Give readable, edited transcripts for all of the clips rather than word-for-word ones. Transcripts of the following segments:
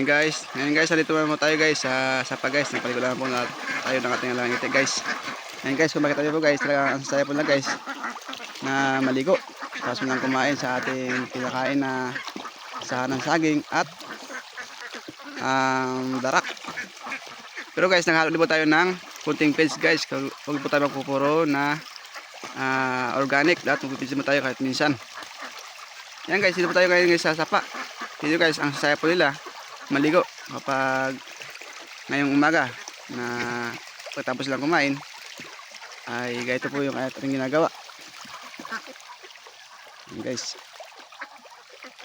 morning guys. Ngayon guys, dito mo tayo guys sa sapa guys. Napaligo lang po na tayo ng ating alang itik guys. Ngayon guys, kung bakit tayo po guys, talaga ang saya po na guys na maligo. Tapos mo lang kumain sa ating pinakain na sa ng saging at darak. Pero guys, naghalo din po tayo ng kunting pills guys. Huwag po tayo magpupuro na organic. Dapat magpipills mo tayo kahit minsan. Yan guys, dito po tayo ngayon guys sa sapa. Dito guys, ang saya po nila maligo kapag ngayong umaga na pagkatapos lang kumain ay ganito po yung ating ginagawa. Yan guys.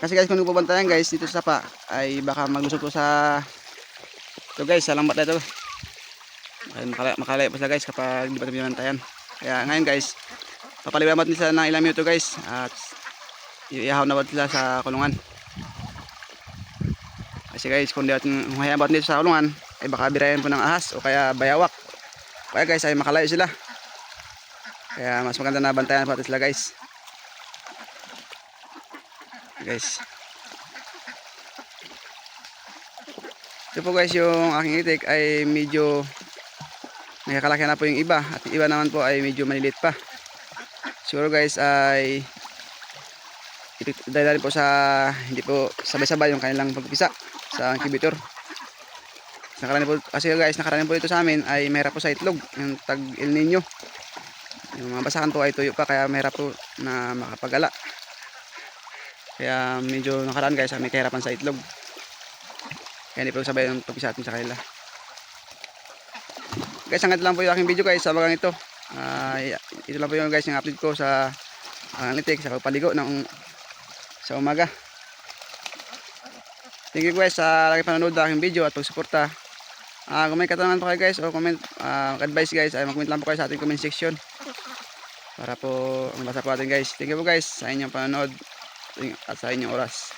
Kasi guys, kung pupuntahan guys dito sa sapa ay baka maglusot po sa ito guys, sa lambat na ito. Makalaya pa sila guys kapag di pa tayo binantayan. Kaya ngayon guys, papaliwamat nila ng ilang minuto guys at iihaw na ba sila sa kulungan. Kasi guys, kung hayaan dito sa kulungan ay baka birayan po ng ahas o kaya bayawak. Kaya guys ay makalayo sila. Kaya mas maganda na bantayan po sila guys. Guys. Ito po guys, yung aking itik ay medyo nakakalaki na po yung iba at yung iba naman po ay medyo maliliit pa. Siguro guys ay dahil po sa hindi po sabay-sabay yung kanilang pagpisa sa incubator. Kasi guys, nakaraan po ito sa amin ay mahirap po sa itlog, yung tag El Nino. Yung mga basahan po ay tuyo pa kaya mahirap po na makapagala. Kaya medyo nakaraan guys, may kahirapan sa itlog. Kaya hindi po sabay yung pagpisa atin sa kanila. Guys, hanggang lang po yung aking video guys sa bagang ito. Ito lang po yung guys yung update ko sa analytics, sa paligo ng sa umaga. Thank you guys sa lagi panonood ng aking video at pagsuporta. Kung may katanungan po kayo guys o comment, advice guys ay mag-comment lang po kayo sa ating comment section para po mabasa po natin guys. Thank you po guys sa inyong panonood at sa inyong oras.